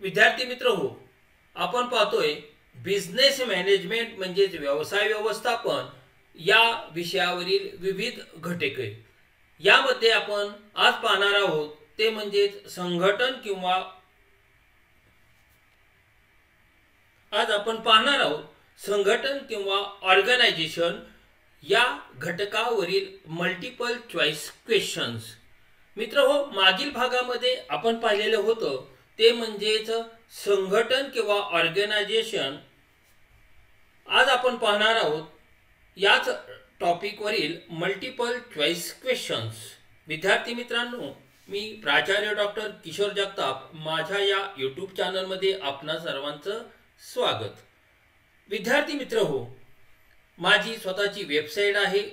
विद्यार्थी मित्र हो, आपण पाहतोय बिझनेस मॅनेजमेंट म्हणजेच व्यवसाय व्यवस्थापन या विषयावरील विविध घटके. यामध्ये आपण आज पाहणार आहोत ते म्हणजेच संघटन किंवा ऑर्गनायझेशन या घटकावरील मल्टिपल चॉईस क्वेश्चन्स. मित्र हो, मागील भागामध्ये आपण पाहिलेलं होतं ते म्हणजेच संघटन किंवा ऑर्गनायझेशन. आज आपण पाहणार आहोत याच टॉपिकवरील मल्टिपल चॉईस क्वेश्चन्स. विद्यार्थी मित्रांनो, मी प्राचार्य डॉक्टर किशोर जगताप, माझ्या या यूट्यूब चॅनलमध्ये आपणा सर्वांचं स्वागत. विद्यार्थी मित्र हो, माझी स्वतःची वेबसाईट आहे,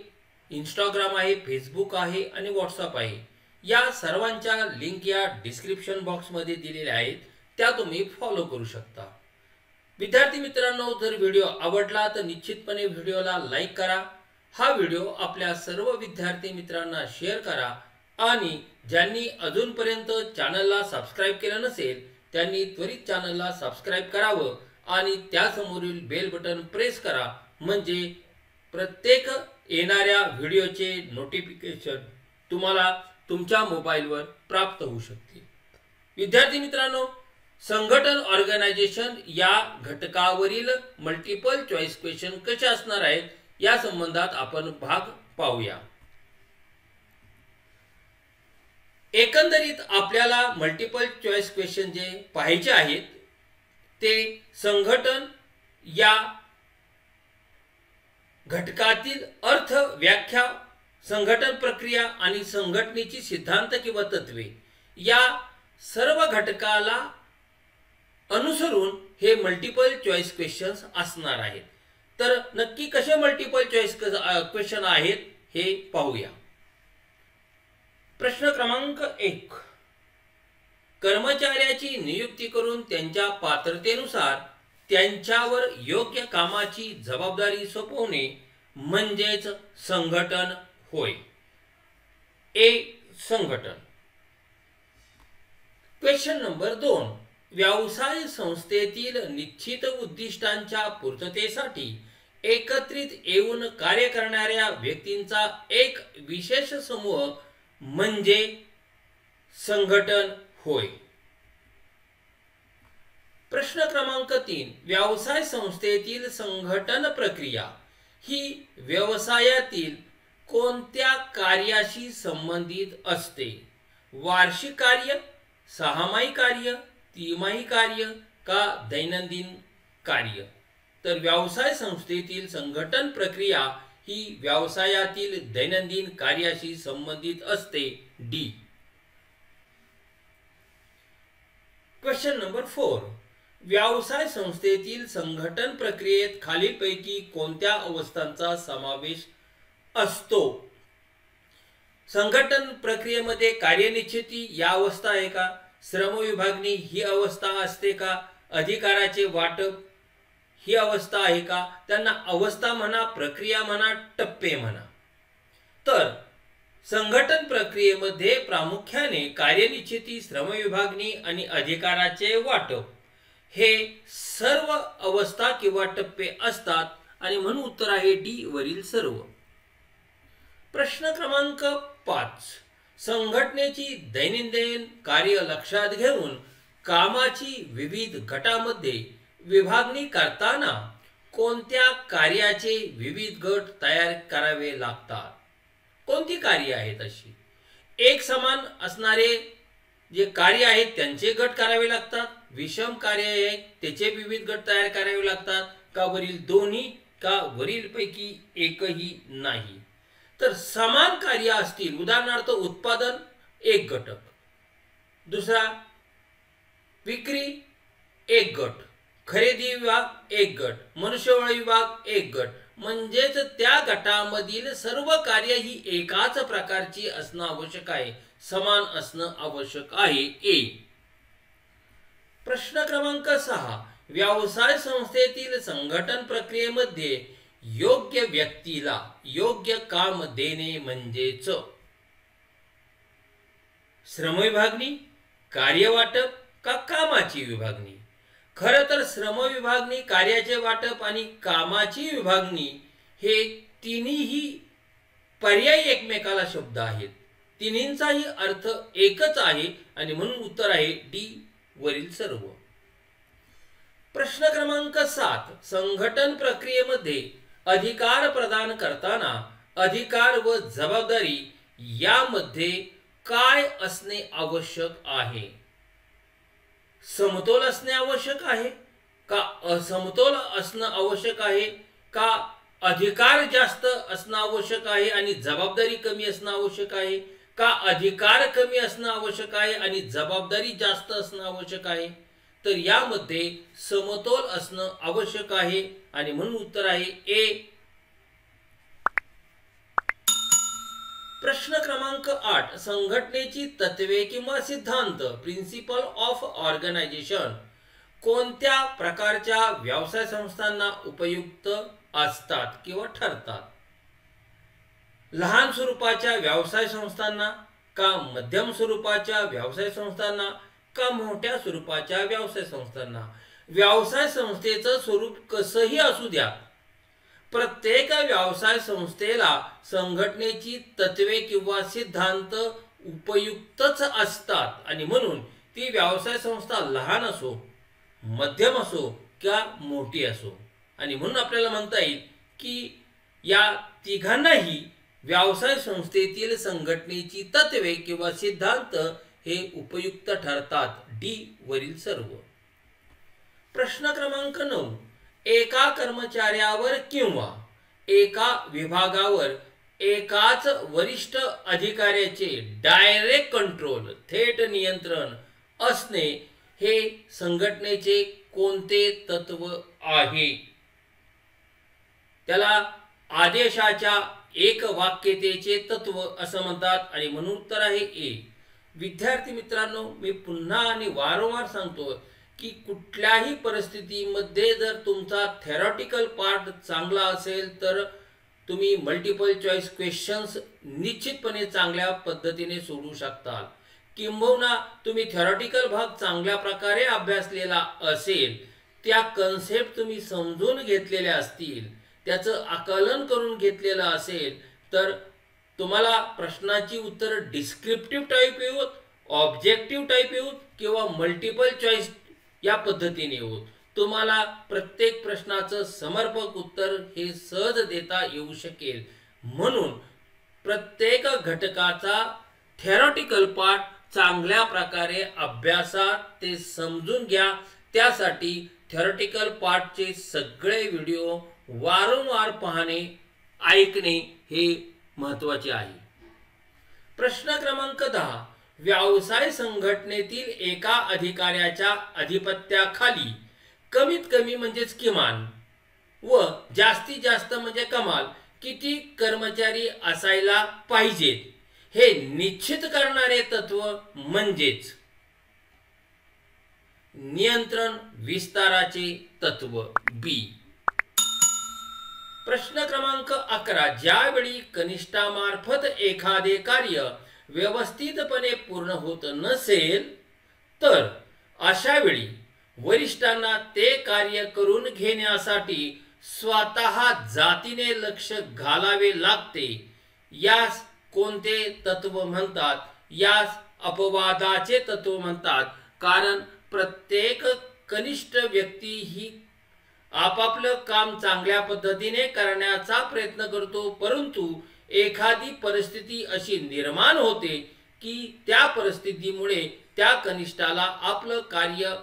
इंस्टाग्राम आहे, फेसबुक आहे आणि व्हॉट्सअप आहे. या सर्वांच्या लिंक या डिस्क्रिप्शन बॉक्समध्ये दिलेल्या आहेत, त्या तुम्ही फॉलो करू शकता. विद्यार्थी मित्रांनो, जर व्हिडिओ आवडला तर निश्चितपणे व्हिडिओला लाईक करा. हा व्हिडिओ आपल्या सर्व विद्यार्थी मित्रांना शेअर करा आणि ज्यांनी अजूनपर्यंत चॅनलला सबस्क्राईब केलं नसेल त्यांनी त्वरित चॅनलला सबस्क्राईब करावं आणि त्यासमोरील बेल बटन प्रेस करा, म्हणजे प्रत्येक येणाऱ्या व्हिडिओचे नोटिफिकेशन तुम्हाला तुमच्या मोबाईलवर प्राप्त होऊ शकते. विद्यार्थी मित्रांनो, संघटन ऑर्गनायझेशन या घटकावरील मल्टिपल चॉईस क्वेश्चन कसे असणार आहेत या संबंधात आपण भाग पाहूया. एकंदरीत आपल्याला मल्टिपल चॉईस क्वेश्चन जे पाहायचे आहेत ते संघटन या घटकातील अर्थ, व्याख्या, संघटन प्रक्रिया आणि संघटनेची सिद्धांत किंवा तत्वे या सर्व घटकाला अनुसरून हे मल्टिपल चॉईस क्वेश्चन्स असणार आहेत. तर नक्की कसे मल्टिपल चॉईस क्वेश्चन आहेत हे पाहूया. प्रश्न क्रमांक 1. कर्मचाऱ्याची नियुक्ती करून त्यांच्या पात्रतेनुसार त्यांच्यावर योग्य कामाची जबाबदारी सोपवणे म्हणजेच संघटन होय. ए. संघटन. Question number 2. व्यवसाय संस्थेतील निश्चित उद्दिष्टांच्या पूर्ततेसाठी एकत्रित येऊन कार्य करणाऱ्या व्यक्तींचा एक विशेष समूह म्हणजे संघटन होय. प्रश्न क्रमांक 3. व्यवसाय संस्थेतील संघटन प्रक्रिया ही व्यवसायातील कोणत्या कार्याशी संबंधित असते? वार्षिक कार्य, सहामाही कार्य, तिमाही कार्य का दैनंदिन कार्य? तर व्यवसाय संस्थेतील संघटन प्रक्रिया ही व्यवसायातील दैनंदिन कार्याशी संबंधित असते. डी. Question number 4. व्यवसाय संस्थेतील संघटन प्रक्रियेत खालीलपैकी कोणत्या अवस्थांचा समावेश असतो? संघटन प्रक्रियेमध्ये कार्यनिश्चिती या अवस्था आहे का? श्रम विभागणी ही अवस्था असते का? अधिकाराचे वाटप ही अवस्था आहे का? त्यांना अवस्था म्हणा, प्रक्रिया म्हणा, टप्पे म्हणा. तर संघटन प्रक्रियेमध्ये प्रामुख्याने कार्यनिश्चिती, श्रम विभागणी आणि अधिकाराचे वाटप हे सर्व अवस्था किंवा टप्पे असतात आणि म्हणून उत्तर आहे डी वरील सर्व. प्रश्न क्रमांक 5. संघटनेची दैनंदिन कार्य लक्षात घेऊन कामाची विविध गटामध्ये विभागणी करताना कोणत्या कार्याचे विविध गट तयार करावे लागतात? कोणती कार्य आहेत अशी? एक समान असणारे जे कार्य आहेत त्यांचे गट करावे लागतात, विषम कार्य आहेत त्याचे विविध गट तयार करावे लागतात का वरील दोन्ही का वरील पैकी एकही नाही? तर समान कार्य असतील, उदाहरणार्थ उत्पादन एक घटक, दुसरा विक्री एक गट, खरेदी विभाग एक गट, मनुष्यबळ विभाग एक गट, म्हणजेच त्या गटामधील सर्व कार्य ही एकाच प्रकारची असणं आवश्यक आहे, समान असणं आवश्यक आहे. ए. प्रश्न क्रमांक 6. व्यवसाय संस्थेतील संघटन प्रक्रियेमध्ये योग्य व्यक्तीला योग्य काम देणे म्हणजेच श्रम विभागणी, कार्यवाटप, का कामाची विभागणी? खरं तर श्रम विभागणी, कार्याचे वाटप आणि कामाची विभागणी हे तिन्ही पर्यायी एकमेकाला शब्द आहेत. तिन्हींचाही अर्थ एकच आहे आणि म्हणून उत्तर आहे डी वरील सर्व. प्रश्न क्रमांक 7. संघटन प्रक्रियेमध्ये अधिकार प्रदान करताना अधिकार व जबाबदारी यामध्ये काय असणे आवश्यक आहे? समतोल असणे आवश्यक आहे का असमतोल असणं आवश्यक आहे का अधिकार जास्त असणं आवश्यक आहे आणि जबाबदारी कमी असणं आवश्यक आहे का अधिकार कमी असणं आवश्यक आहे आणि जबाबदारी जास्त असणं आवश्यक आहे? तर यामध्ये समतोल असणं आवश्यक आहे आणि म्हणून उत्तर आहे ए. प्रश्न क्रमांक 8. संघटनेची तत्वे किंवा सिद्धांत प्रिन्सिपल ऑफ ऑर्गनायझेशन कोणत्या प्रकारच्या व्यवसाय संस्थांना उपयुक्त असतात किंवा ठरतात? लहान स्वरूपाच्या व्यवसाय संस्थांना का मध्यम स्वरूपाच्या व्यवसाय संस्थांना का मोठ्या स्वरूपाच्या व्यवसाय संस्थांना? व्यवसाय संस्थेचं स्वरूप कसंही असू द्या, प्रत्येक व्यवसाय संस्थेला संघटनेची तत्वे किंवा सिद्धांत उपयुक्तच असतात आणि म्हणून ती व्यवसाय संस्था लहान असो, मध्यम असो किंवा मोठी असो. आणि म्हणून आपल्याला म्हणता येईल की या तिघांनाही व्यवसाय संस्थेतील संघटनेची तत्वे किंवा सिद्धांत हे उपयुक्त ठरतात. डी वरील सर्व. प्रश्न क्रमांक 9. एका कर्मचाऱ्यावर किंवा एका विभागावर एकाच वरिष्ठ अधिकाऱ्याचे डायरेक्ट कंट्रोल थेट नियंत्रण असणे हे संघटनेचे कोणते तत्व आहे? त्याला आदेशाच्या एकवाक्यतेचे तत्व असं म्हणतात आणि म्हणून उत्तर आहे ए. विद्यार्थी मित्रांनो, मी पुन्हा आणि वारंवार सांगतो की कुठल्याही परिस्थितीमध्ये जर तुमचा थेरॉटिकल पार्ट चांगला असेल तर तुम्ही मल्टिपल चॉईस क्वेश्चन्स निश्चितपणे चांगल्या पद्धतीने सोडवू शकता. किंबहुना तुम्ही थेरॉटिकल भाग चांगल्या प्रकारे अभ्यासलेला असेल, त्या कन्सेप्ट तुम्ही समजून घेतलेल्या असतील, त्याचं आकलन करून घेतलेलं असेल तर तुम्हाला प्रश्नाची उत्तर डिस्क्रिप्टिव्ह टाईप येऊत, ऑब्जेक्टिव्ह टाईप येऊत किंवा मल्टिपल चॉईस या पद्धतीने येऊत, तुम्हाला प्रत्येक प्रश्नाचं समर्पक उत्तर हे सहज देता येऊ शकेल. म्हणून प्रत्येक घटकाचा थेरॉटिकल पार्ट चांगल्या प्रकारे अभ्यासा, ते समजून घ्या. त्यासाठी थेरॉटिकल पार्टचे सगळे व्हिडिओ वारंवार पाहणे, ऐकणे हे महत्त्वाचे आहे. प्रश्न क्रमांक 10. व्यवसाय संघटनेतील एका अधिकाऱ्याच्या अधिपत्याखाली कमीत कमी म्हणजेच किमान व जास्तीत जास्त म्हणजे कमाल किती कर्मचारी असायला पाहिजेत हे निश्चित करणारे तत्व म्हणजेच नियंत्रण विस्ताराचे तत्व. बी. प्रश्न क्रमांक 11. ज्यावेळी कनिष्ठामार्फत एखादे कार्य व्यवस्थितपणे पूर्ण होत नसेल तर अशा वेळी वरिष्ठांना ते कार्य करून घेण्यासाठी स्वतः जातीने लक्ष घालावे लागते. यास कोणते तत्व म्हणतात? यास अपवादाचे तत्व म्हणतात. कारण प्रत्येक कनिष्ठ व्यक्ती ही आपापलं काम चांगल्या पद्धतीने करण्याचा प्रयत्न करतो, परंतु एखादी परिस्थिती अशी निर्माण होते की त्या परिस्थितीमुळे त्या कनिष्ठाला आपलं कार्य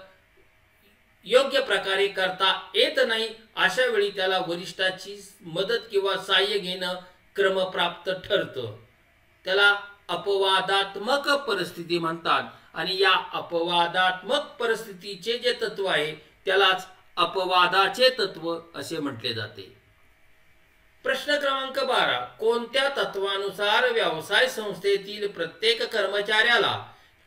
योग्य प्रकारे करता येत नाही. अशा वेळी त्याला वरिष्ठाची मदत किंवा सहाय्य घेणं क्रमप्राप्त ठरतं. त्याला अपवादात्मक परिस्थिती म्हणतात आणि या अपवादात्मक परिस्थितीचे जे तत्व आहे त्यालाच अपवादाचे तत्व असे म्हटले जाते. प्रश्न क्रमांक 12. कोणत्या तत्वानुसार व्यवसाय संस्थेतील प्रत्येक कर्मचाऱ्याला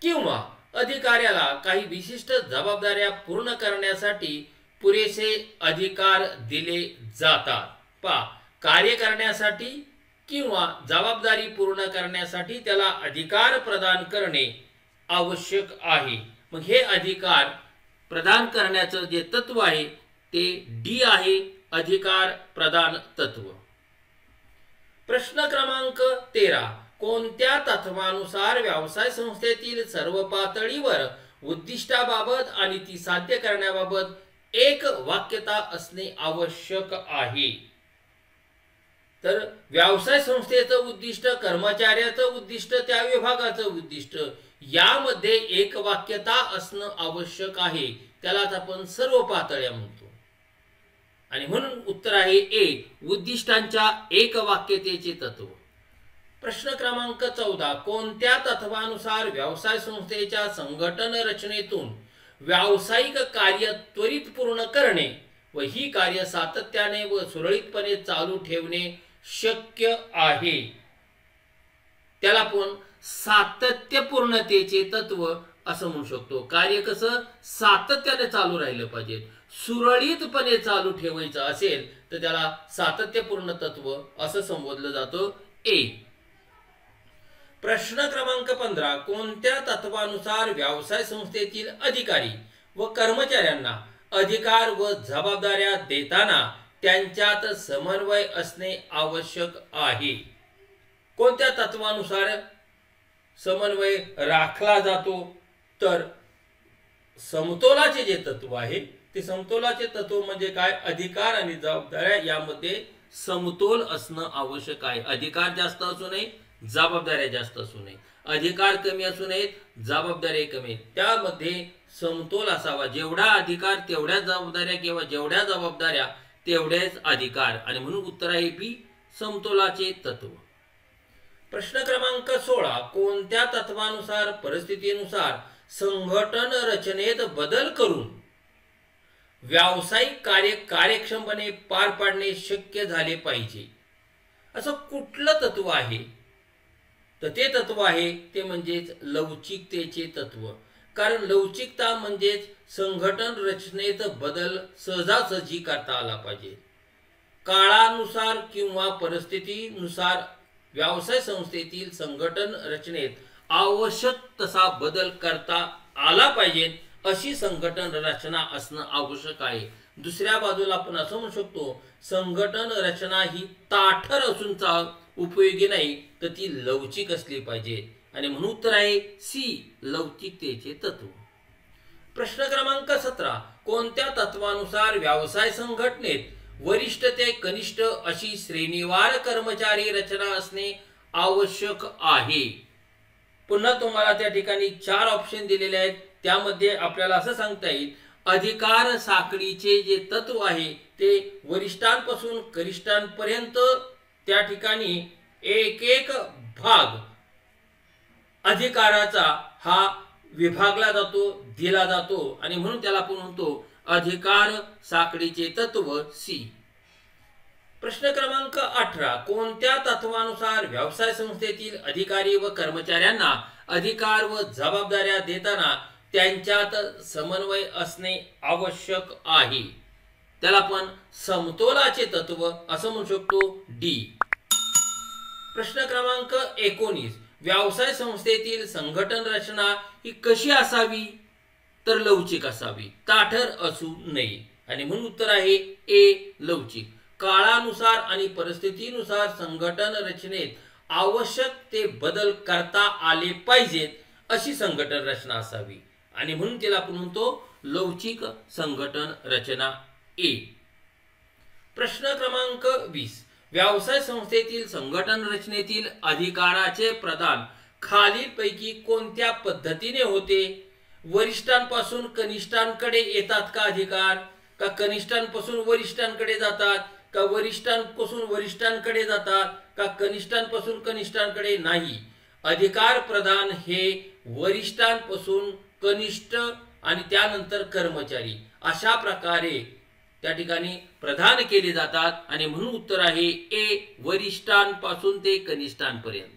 किंवा अधिकाऱ्याला काही विशिष्ट जबाबदाऱ्या पूर्ण करण्यासाठी पुरेसे अधिकार दिले जातात? कार्य करण्यासाठी किंवा जबाबदारी पूर्ण करण्यासाठी त्याला अधिकार प्रदान करणे आवश्यक आहे मग हे अधिकार प्रदान करण्याचं जे तत्व आहे ते डी आहे, अधिकार प्रदान तत्व. प्रश्न क्रमांक 13. कोणत्या तत्वानुसार व्यवसाय संस्थेतील सर्व पातळीवर उद्दिष्टाबाबत आणि ती साध्य करण्याबाबत एक वाक्यता असणे आवश्यक आहे? तर व्यवसाय संस्थेचं उद्दिष्ट, कर्मचाऱ्याचं उद्दिष्ट, त्या विभागाचं उद्दिष्ट यामध्ये एक वाक्यता असणं आवश्यक आहे. त्यालाच आपण सर्व पातळ्या म्हणतो. आणि म्हणून उत्तर आहे ए, उद्दिष्टांच्या एक वाक्यतेचे तत्व. प्रश्न क्रमांक 14. कोणत्या तत्वानुसार व्यवसाय संस्थेच्या संघटन रचनेतून व्यावसायिक कार्य त्वरित पूर्ण करणे व ही कार्य सातत्याने व सुरळीतपणे चालू ठेवणे शक्य आहे? त्याला आपण सातत्यपूर्णतेचे तत्व असं म्हणू शकतो. कार्य कसं सातत्याने चालू राहिलं पाहिजे, सुरळीतपणे चालू ठेवायचं असेल तर त्याला सातत्यपूर्ण तत्व असं संबोधलं जातं. ए. प्रश्न क्रमांक 15. कोणत्या तत्वानुसार व्यवसाय संस्थेतील अधिकारी व कर्मचाऱ्यांना अधिकार व जबाबदाऱ्या देताना त्यांच्यात समन्वय असणे आवश्यक आहे? कोणत्या तत्वानुसार समन्वय राखला जातो? तर समतोलाचे जे तत्व आहे ते समतोलाचे तत्व म्हणजे काय? अधिकार आणि जबाबदाऱ्या यामध्ये समतोल असणं आवश्यक आहे. अधिकार जास्त असू नये, जबाबदाऱ्या जास्त असू नये. अधिकार कमी असू नयेत, जबाबदाऱ्या कमी. त्यामध्ये समतोल असावा. जेवढा अधिकार तेवढ्या जबाबदाऱ्या किंवा जेवढ्या जबाबदाऱ्या तेवढेच अधिकार. आणि म्हणून उत्तर आहे बी, समतोलाचे तत्व. प्रश्न क्रमांक 16. कोणत्या तत्वानुसार परिस्थितीनुसार संघटन रचनेत बदल करून व्यावसायिक कार्य कार्यक्षमपणे पार पाडणे शक्य झाले पाहिजे? असं कुठलं तत्व आहे? तर ते तत्व आहे ते म्हणजेच लवचिकतेचे तत्व. कारण लवचिकता म्हणजेच संघटन रचनेत बदल सहजासहजी करता आला पाहिजे. काळानुसार किंवा परिस्थितीनुसार व्यवसाय संस्थेतील संघटन रचनेत आवश्यक तसा बदल करता आला पाहिजे अशी संघटन रचना असणं आवश्यक आहे. दुसऱ्या बाजूला आपण असं म्हणू शकतो संघटन रचना ही ताठर असून उपयोगी नाही, तर ती लवचिक असली पाहिजे. आणि म्हणून उत्तर आहे सी, लवचिकतेचे तत्व. प्रश्न क्रमांक 17. कोणत्या तत्वानुसार व्यवसाय संघटनेत वरिष्ठ ते कनिष्ठ अशी श्रेणीवार कर्मचारी रचना असणे आवश्यक आहे? पुन्हा तुम्हाला त्या ठिकाणी 4 ऑप्शन दिलेले आहेत. त्यामध्ये आपल्याला असं सांगता येईल अधिकार साखळीचे जे तत्व आहे ते वरिष्ठांपासून कनिष्ठांपर्यंत त्या ठिकाणी एक एक भाग अधिकाराचा हा विभागला जातो, दिला जातो. आणि म्हणून त्याला आपण म्हणतो अधिकार साखळीचे तत्व सी. प्रश्न क्रमांक 18. कोणत्या तत्वानुसार व्यवसाय संस्थेतील अधिकारी व कर्मचाऱ्यांना अधिकार व जबाबदाऱ्या देताना त्यांच्यात समन्वय असणे आवश्यक आहे? त्याला आपण समतोलाचे तत्व असं म्हणू शकतो. डी. प्रश्न क्रमांक 19. व्यवसाय संस्थेतील संघटन रचना ही कशी असावी? तर लवचिक असावी, ताठर असू नये. आणि म्हणून उत्तर आहे ए, लवचिक. काळानुसार आणि परिस्थितीनुसार संघटन रचनेत आवश्यक ते बदल करता आले पाहिजेत अशी संघटन रचना असावी. आणि म्हणून तिला आपण म्हणतो लवचिक संघटन रचना ए. प्रश्न क्रमांक 20. व्यवसाय संस्थेतील संघटन रचनेतील अधिकाराचे प्रदान खालीलपैकी कोणत्या पद्धतीने होते? वरिष्ठांपासून कनिष्ठांकडे येतात का अधिकार? का कनिष्ठांपासून वरिष्ठांकडे जातात? का वरिष्ठांपासून वरिष्ठांकडे जातात? का कनिष्ठांपासून कनिष्ठांकडे? नाही. अधिकार प्रदान हे वरिष्ठांपासून कनिष्ठ आणि त्यानंतर कर्मचारी अशा प्रकारे त्या ठिकाणी प्रदान केले जातात. आणि म्हणून उत्तर आहे ए, वरिष्ठांपासून ते कनिष्ठांपर्यंत.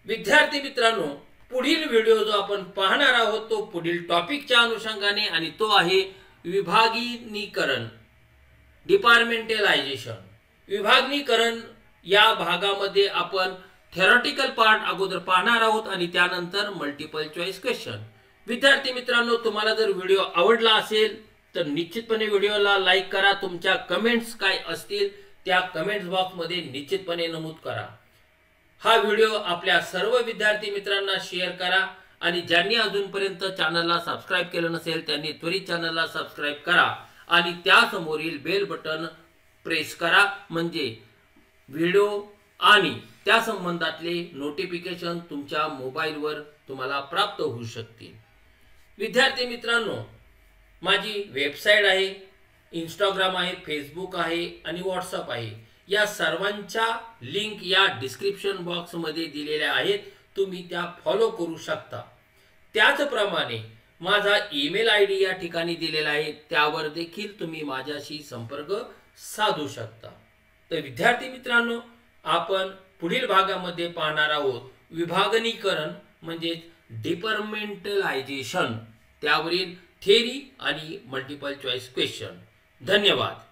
विद्यार्थी मित्रांनो, पुढील व्हिडिओ जो आपण पाहणार आहोत तो पुढील टॉपिकच्या अनुषंगाने, आणि तो आहे विभागीकरण, डिपार्टमेंटलायझेशन. विभागीकरण या भागामध्ये आपण थेरॉटिकल पार्ट अगोदर पाहणार आहोत आणि त्यानंतर मल्टिपल चॉईस क्वेश्चन। विद्यार्थी मित्रांनो, तुम्हाला जर व्हिडिओ आवडला असेल तर निश्चितपणे व्हिडिओला लाईक करा। तुमच्या कमेंट्स काय असतील त्या कमेंट्स बॉक्समध्ये निश्चितपणे नमूद करा। हा व्हिडिओ आपल्या सर्व विद्यार्थी मित्रांना शेअर करा आणि ज्यांनी अजूनपर्यंत चॅनलला सबस्क्राइब केलं नसेल त्यांनी त्वरित चॅनलला सबस्क्राइब करा आणि त्या समोरील बेल बटन प्रेस करा, म्हणजे व्हिडिओ आणि त्या संबंधातले नोटिफिकेशन तुमच्या मोबाईलवर तुम्हाला प्राप्त होऊ शकतील। विद्यार्थी मित्रांनो, माझी वेबसाईट आहे, इंस्टाग्राम आहे, फेसबुक आहे आणि व्हॉट्सअप आहे। या सर्वांच्या लिंक या डिस्क्रिप्शन बॉक्स मध्ये दिलेल्या आहेत, तुम्ही त्या फॉलो करू शकता। त्याचप्रमाणे माझा ईमेल आयडी या ठिकाणी दिलेला आहे, त्यावर देखील तुम्ही माझ्याशी संपर्क साधू शकता। तर विद्यार्थी मित्रांनो, आपण पुढील भागामध्ये पाहणार आहोत विभागनीकरण म्हणजे डिपार्टमेंटलायझेशन, त्यावरील थेरी आणि मल्टिपल चॉईस क्वेश्चन। धन्यवाद।